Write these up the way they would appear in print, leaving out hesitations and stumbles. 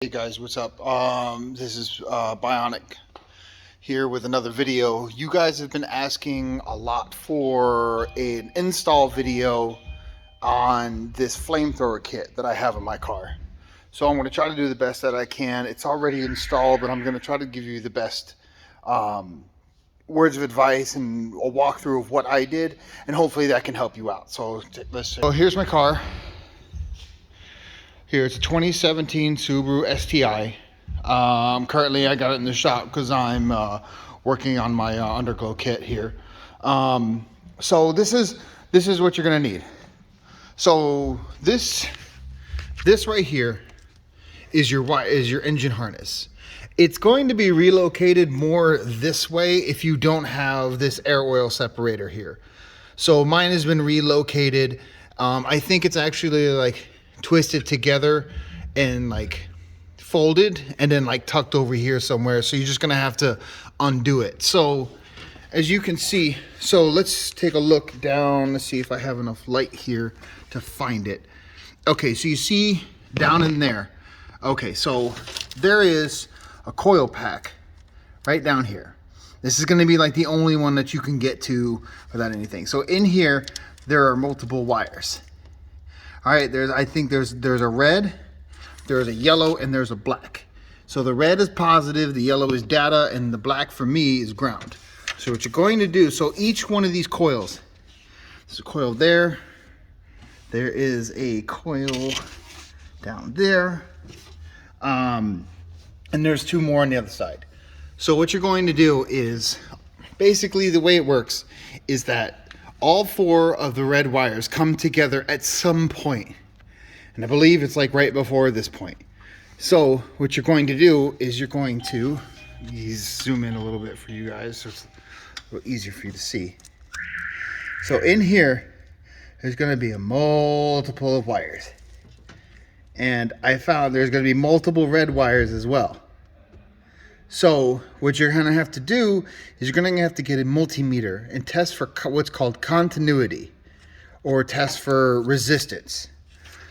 Hey guys, what's up? This is Bionic here with another video. You guys have been asking a lot for an install video on this flamethrower kit that I have in my car. So I'm going to try to do the best that I can. It's already installed, but I'm going to try to give you the best words of advice and a walkthrough of what I did, and hopefully that can help you out. So let's see. So here's my car. Here, it's a 2017 Subaru STi. Currently, I got it in the shop because I'm working on my underglow kit here. So this is what you're gonna need. So this right here is your engine harness. It's going to be relocated more this way if you don't have this air oil separator here. So mine has been relocated. I think it's actually like twisted together and like folded and then like tucked over here somewhere, so you're just gonna have to undo it. So as you can see, so let's take a look down. Let's see if I have enough light here to find it. Okay, so you see down in there, okay, so there is a coil pack right down here. This is going to be like the only one that you can get to without anything. So in here there are multiple wires. All right, I think there's a red, there's a yellow, and there's a black. So the red is positive, the yellow is data, and the black for me is ground. So what you're going to do, so each one of these coils, there's a coil there is a coil down there, and there's two more on the other side. So what you're going to do is, basically the way it works is that all four of the red wires come together at some point. And I believe it's like right before this point. So what you're going to do is you're going to zoom in a little bit for you guys so it's a little easier for you to see. So in here, there's going to be a multiple of wires. And I found there's going to be multiple red wires as well. So what you're going to have to do is you're going to have to get a multimeter and test for what's called continuity, or test for resistance.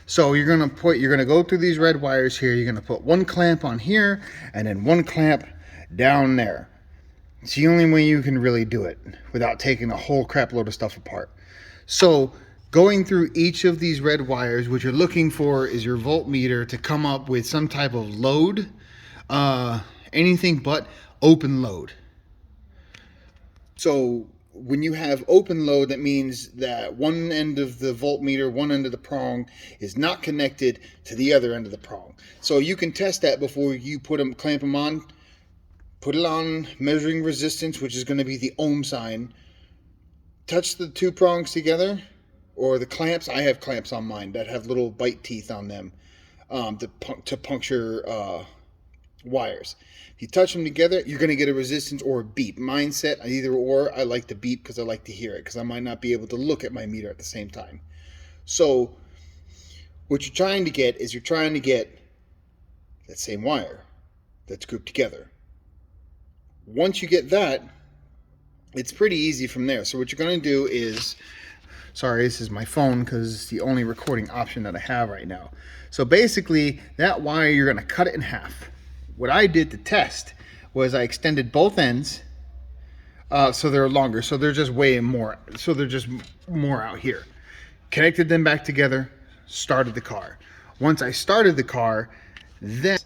So you're going to go through these red wires here. You're going to put one clamp on here and then one clamp down there. It's the only way you can really do it without taking a whole crap load of stuff apart. So going through each of these red wires, what you're looking for is your voltmeter to come up with some type of load, anything but open load. So when you have open load, that means that one end of the voltmeter, one end of the prong is not connected to the other end of the prong. So you can test that before you clamp them on. Put it on measuring resistance, which is going to be the ohm sign. Touch the two prongs together, or the clamps. I have clamps on mine that have little bite teeth on them to puncture wires. If you touch them together, you're going to get a resistance or a beep. Mine set either or. I like the beep because I like to hear it, because I might not be able to look at my meter at the same time. So what you're trying to get is that same wire that's grouped together. Once you get that, it's pretty easy from there. So what you're going to do is, sorry, this is my phone because it's the only recording option that I have right now. So basically, that wire, you're going to cut it in half. What I did to test was I extended both ends so they're longer. So they're just way more. So they're just more out here. Connected them back together, started the car. Once I started the car, then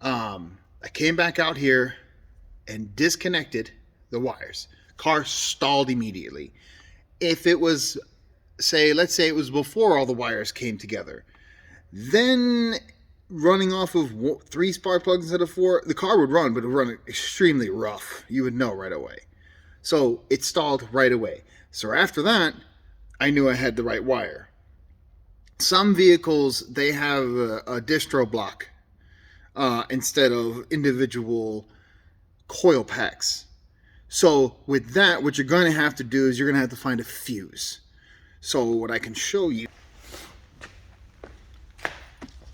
I came back out here and disconnected the wires. Car stalled immediately. If it was, let's say it was before all the wires came together, then running off of 3 spark plugs instead of 4, the car would run, but it would run extremely rough. You would know right away. So it stalled right away. So after that, I knew I had the right wire. Some vehicles, they have a distro block instead of individual coil packs. So with that, what you're going to have to do is you're going to have to find a fuse. So what I can show you,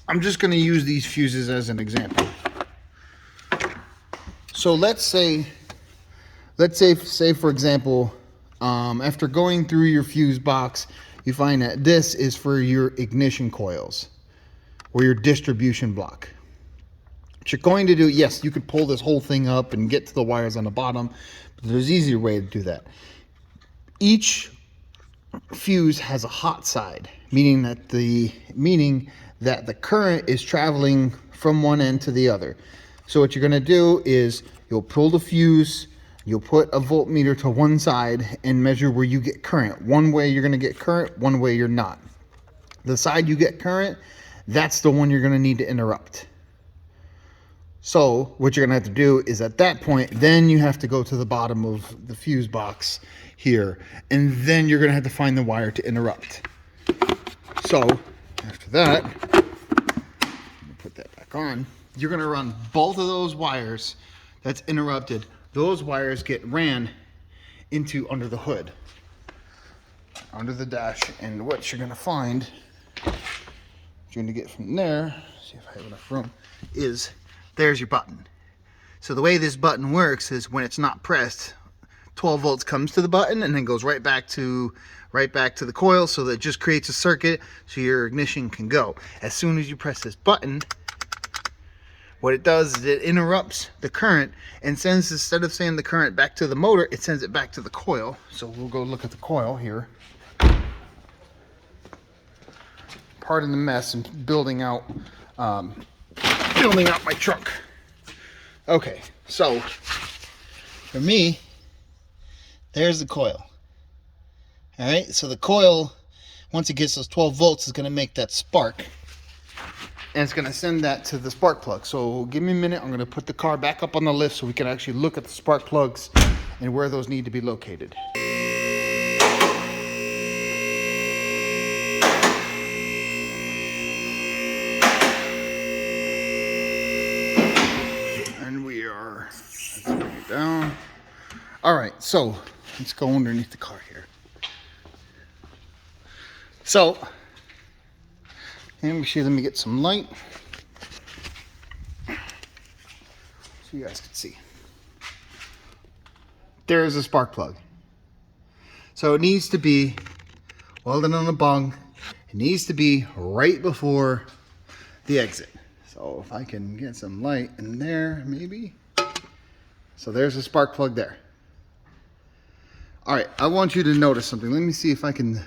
I'm just going to use these fuses as an example. So let's say for example, after going through your fuse box, you find that this is for your ignition coils or your distribution block. What you're going to do, yes, you could pull this whole thing up and get to the wires on the bottom, but there's an easier way to do that. Each fuse has a hot side, meaning that the current is traveling from one end to the other. So what you're going to do is you'll pull the fuse, you'll put a voltmeter to one side and measure where you get current. One way you're going to get current, one way you're not. The side you get current, that's the one you're going to need to interrupt. So what you're going to have to do is at that point, then you have to go to the bottom of the fuse box here, and then you're going to have to find the wire to interrupt. So after that, put that back on, you're going to run both of those wires that's interrupted. Those wires get ran into under the hood, under the dash, and what you're going to find, what you're going to get from there, see if I have enough room, is there's your button. So the way this button works is when it's not pressed, 12 volts comes to the button and then goes right back to the coil, so that it just creates a circuit so your ignition can go. As soon as you press this button, what it does is it interrupts the current and sends, instead of sending the current back to the motor, it sends it back to the coil. So we'll go look at the coil here. Pardon the mess and building out my truck. Okay, so for me, there's the coil. All right, so the coil, once it gets those 12 volts, is going to make that spark, and it's going to send that to the spark plug. So give me a minute. I'm going to put the car back up on the lift so we can actually look at the spark plugs and where those need to be located. Down. All right, so let's go underneath the car here. So, and let me get some light so you guys can see. There's a spark plug. So it needs to be welded on the bung. It needs to be right before the exit. So if I can get some light in there, maybe. So there's a spark plug there. All right, I want you to notice something. Let me see if I can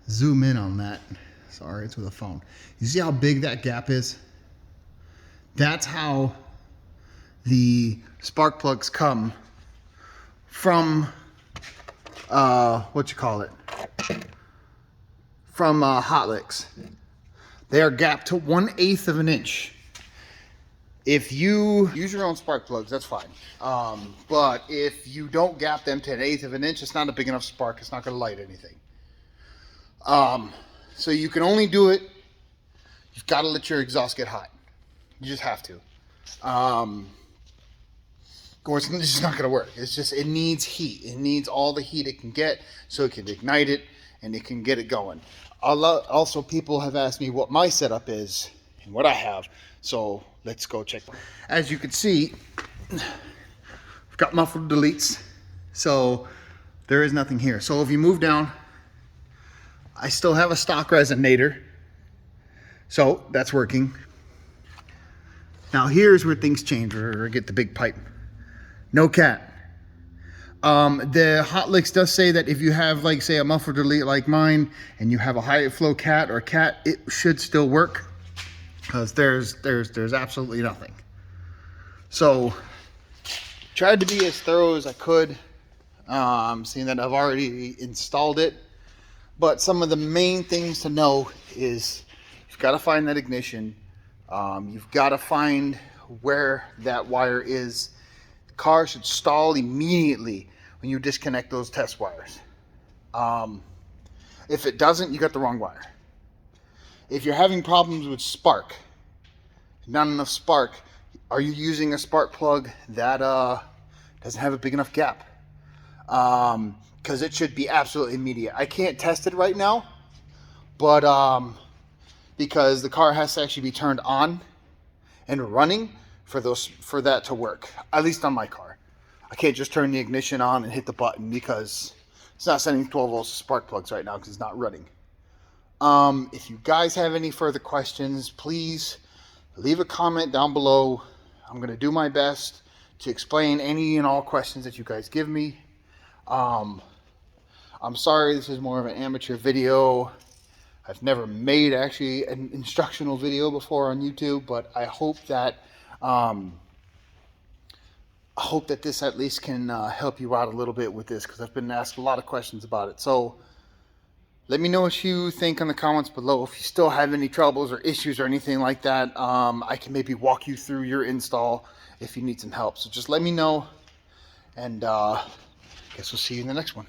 zoom in on that. Sorry, it's with a phone. You see how big that gap is? That's how the spark plugs come from, from Hot Licks. They are gapped to 1/8 of an inch. If you use your own spark plugs, that's fine. But if you don't gap them to 1/8 of an inch, it's not a big enough spark. It's not going to light anything. So you can only do it. You've got to let your exhaust get hot. You just have to. Or it's just not going to work. It's just, it needs heat. It needs all the heat it can get so it can ignite it and it can get it going. Also, people have asked me what my setup is and what I have. So let's go check. As you can see, I've got muffled deletes, so there is nothing here. So if you move down, I still have a stock resonator, so that's working. Now here's where things change, or get the big pipe. No cat. The Hot Licks does say that if you have, like, say, a muffled delete like mine, and you have a high flow cat or cat, it should still work. Because there's absolutely nothing. So tried to be as thorough as I could, seeing that I've already installed it. But some of the main things to know is you've got to find that ignition. You've got to find where that wire is. The car should stall immediately when you disconnect those test wires. If it doesn't, you got the wrong wire. If you're having problems with spark, not enough spark, are you using a spark plug that doesn't have a big enough gap? Because it should be absolutely immediate. I can't test it right now, but because the car has to actually be turned on and running for that to work, at least on my car. I can't just turn the ignition on and hit the button because it's not sending 12 volts to spark plugs right now because it's not running. If you guys have any further questions, please leave a comment down below. I'm going to do my best to explain any and all questions that you guys give me. I'm sorry this is more of an amateur video. I've never made actually an instructional video before on YouTube, but I hope that this at least can help you out a little bit with this, because I've been asked a lot of questions about it. So let me know what you think in the comments below. If you still have any troubles or issues or anything like that, I can maybe walk you through your install if you need some help. So just let me know, and guess we'll see you in the next one.